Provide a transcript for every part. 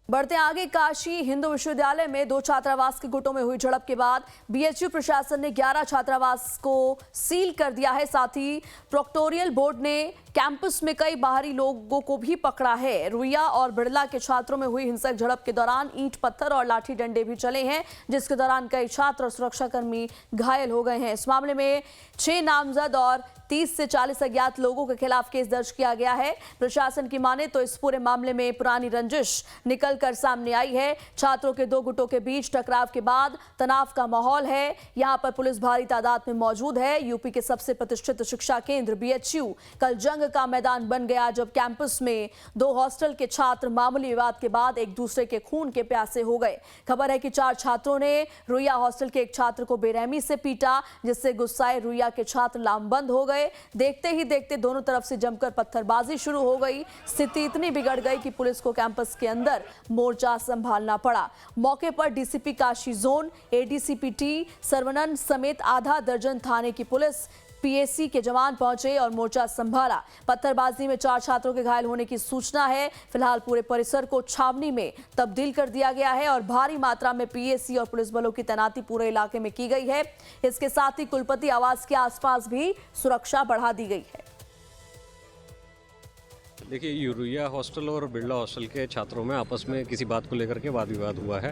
बढ़ते आगे, काशी हिंदू विश्वविद्यालय में 2 छात्रावास के गुटों में हुई झड़प के बाद बीएचयू प्रशासन ने 11 छात्रावास को सील कर दिया है। साथ ही प्रोक्टोरियल बोर्ड ने कैंपस में कई बाहरी लोगों को भी पकड़ा है। रुइया और बिड़ला के छात्रों में हुई हिंसक झड़प के दौरान ईंट पत्थर और लाठी डंडे भी चले हैं, जिसके दौरान कई छात्र और सुरक्षाकर्मी घायल हो गए हैं। इस मामले में 6 नामजद और 30 से 40 अज्ञात लोगों के खिलाफ केस दर्ज किया गया है। प्रशासन की माने तो इस पूरे मामले में पुरानी रंजिश निकलकर सामने आई है। छात्रों के 2 गुटों के बीच टकराव के बाद तनाव का माहौल है। यहां पर पुलिस भारी तादाद में मौजूद है। यूपी के सबसे प्रतिष्ठित शिक्षा केंद्र बीएचयू कल जंग का मैदान बन गया, जब कैंपस में 2 हॉस्टल के छात्र मामूली विवाद के बाद एक दूसरे के खून के प्यासे हो गए। खबर है कि 4 छात्रों ने रुइया हॉस्टल के एक छात्र को बेरहमी से पीटा, जिससे गुस्साए रुइया के छात्र लामबंद हो गए। देखते ही देखते दोनों तरफ से जमकर पत्थरबाजी शुरू हो गई। स्थिति इतनी बिगड़ गई कि पुलिस को कैंपस के अंदर मोर्चा संभालना पड़ा। मौके पर DCP Kashi zone, ADCP T Saravanan समेत आधा दर्जन थाने की पुलिस, पीएसी के जवान पहुंचे और मोर्चा संभाला। पत्थरबाजी में 4 छात्रों के घायल होने की सूचना है। फिलहाल पूरे परिसर को छावनी में तब्दील कर दिया गया है और भारी मात्रा में पीएसी और पुलिस बलों की तैनाती पूरे इलाके में की गई है। इसके साथ ही कुलपति आवास के आसपास भी सुरक्षा बढ़ा दी गई है। देखिए, रुइया हॉस्टल और बिड़ला हॉस्टल के छात्रों में आपस में किसी बात को लेकर के वाद विवाद हुआ है।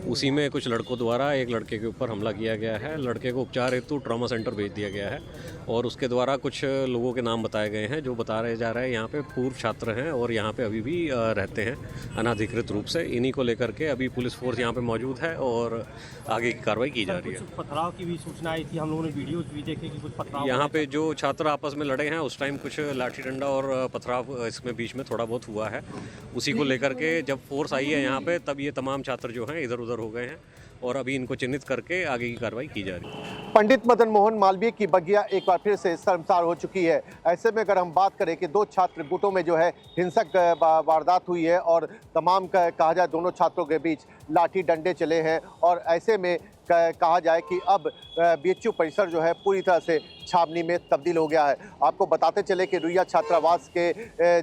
उसी में कुछ लड़कों द्वारा एक लड़के के ऊपर हमला किया गया है। लड़के को उपचार हेतु ट्रॉमा सेंटर भेज दिया गया है और उसके द्वारा कुछ लोगों के नाम बताए गए हैं, जो बता रहे जा रहे हैं यहाँ पे पूर्व छात्र हैं और यहाँ पे अभी भी रहते हैं अनाधिकृत रूप से। इन्हीं को लेकर के अभी पुलिस फोर्स यहाँ पे मौजूद है और आगे की कार्रवाई की जा रही है। पथराव की भी सूचना आई थी, हम लोगों ने वीडियो भी देखे कि कुछ पथराव यहाँ पे जो छात्र आपस में लड़े हैं उस टाइम कुछ लाठी डंडा और पथराव इसमें बीच में थोड़ा बहुत हुआ है। उसी को लेकर के जब फोर्स आई है यहाँ पे, तब ये तमाम छात्र जो हैं इधर उधर हो गए हैं और अभी इनको चिन्हित करके आगे की कार्रवाई की जा रही है। पंडित मदन मोहन मालवीय की बगिया एक बार फिर से शर्मसार हो चुकी है। ऐसे में अगर हम बात करें कि 2 छात्र गुटों में जो है हिंसक वारदात हुई है और तमाम कहा जाए दोनों छात्रों के बीच लाठी डंडे चले हैं और ऐसे में कहा जाए कि अब बीएचयू परिसर जो है पूरी तरह से छावनी में तब्दील हो गया है। आपको बताते चले कि रुइया छात्रावास के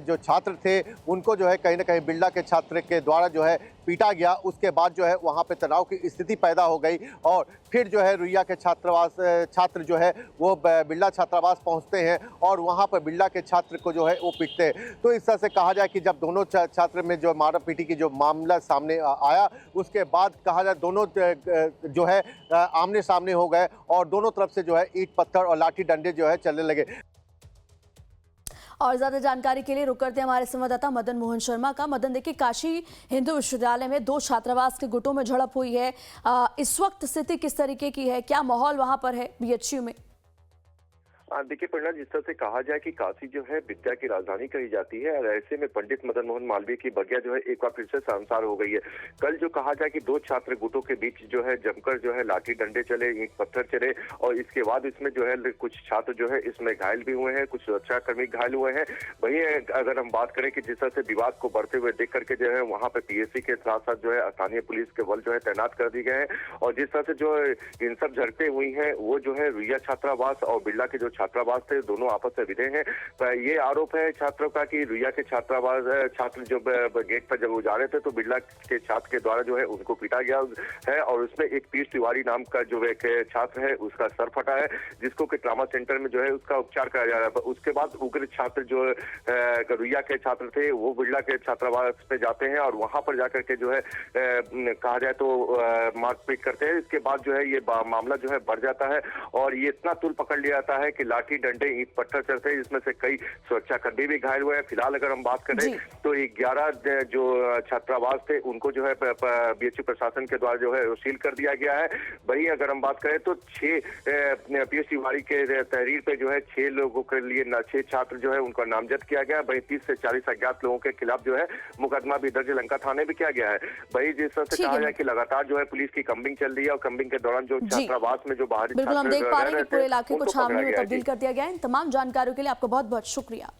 जो छात्र थे उनको जो है कहीं ना कहीं बिड़ला के छात्र के द्वारा जो है पीटा गया। उसके बाद जो है वहाँ पे तनाव की स्थिति पैदा हो गई और फिर जो है रुइया के छात्र जो है वो बिड़ला छात्रावास पहुँचते हैं और वहाँ पर बिड़ला के छात्र को जो है वो पीटते हैं। तो इस तरह से कहा जाए कि जब दोनों छात्र में जो मारा पीटी की जो मामला सामने आया, उसके बाद कहा जाए दोनों जो है आमने सामने हो गए और दोनों तरफ से जो है ईंट पत्थर और लाठी डंडे जो है चलने लगे। और ज्यादा जानकारी के लिए रुक करते हैं हमारे संवाददाता मदन मोहन शर्मा का। मदन, देखिए, काशी हिंदू विश्वविद्यालय में 2 छात्रावास के गुटों में झड़प हुई है। इस वक्त स्थिति किस तरीके की है, क्या माहौल वहां पर है बीएचयू में? देखिए प्रेरणा, जिस तरह से कहा जाए कि काशी जो है विद्या की राजधानी कही जाती है और ऐसे में पंडित मदन मोहन मालवीय की बगिया जो है एक बार फिर से शर्मसार हो गई है। कल जो कहा जाए कि 2 छात्र गुटों के बीच जो है जमकर जो है लाठी डंडे चले, ईंट पत्थर चले और इसके बाद इसमें जो है कुछ छात्र जो है इसमें घायल भी हुए हैं, कुछ सुरक्षाकर्मी घायल हुए हैं। वहीं अगर हम बात करें कि जिस तरह से विवाद को बढ़ते हुए देख करके जो है वहाँ पे पीएसी के साथ साथ जो है स्थानीय पुलिस के बल जो है तैनात कर दिए गए हैं और जिस तरह से जो इन सब झड़पें हुई है वो जो है रुइया छात्रावास और बिड़ला के जो छात्रावास थे दोनों आपस में भिड़े हैं। ये आरोप है छात्रों का कि रुइया के छात्र जो गेट पर जब जा रहे थे तो बिड़ला के छात्र के द्वारा जो है उनको पीटा गया है और उसमें एक पीयूष तिवारी नाम का जो एक छात्र है उसका सर फटा है, जिसको कि ट्रॉमा सेंटर में जो है उसका उपचार कराया जा रहा है। उसके बाद उग्र छात्र जो रुइया के छात्र थे वो बिड़ला के छात्रावास पे जाते हैं और वहां पर जाकर के जो है कहा जाए तो मारपीट करते हैं। इसके बाद जो है ये मामला जो है बढ़ जाता है और ये इतना तुल पकड़ लिया जाता है कि लाठी डंडे ईंट पत्थर चलते हैं, जिसमें से कई सुरक्षाकर्मी भी घायल हुए हैं। फिलहाल अगर हम बात करें तो 11 जो छात्रावास थे उनको जो है बीएचयू प्रशासन के द्वारा जो है सील कर दिया गया है। वहीं अगर हम बात करें तो 6 पीयूष तिवारी के तहरीर पे जो है 6 लोगों के लिए 6 छात्र जो है उनका नामजद किया गया है। वहीं 30 से 40 अज्ञात लोगों के खिलाफ जो है मुकदमा भी दर्ज लंका थाने में किया गया है। वहीं जिस तरह से कहा जाए कि लगातार जो है पुलिस की कम्बिंग चल रही है और कम्बिंग के दौरान जो छात्रावास में जो बाहरी बिल्कुल हम देख पा रहे हैं कि पूरे इलाके को छावनी में तब्दील कर दिया गया है। इन तमाम जानकारियों के लिए आपका बहुत बहुत शुक्रिया।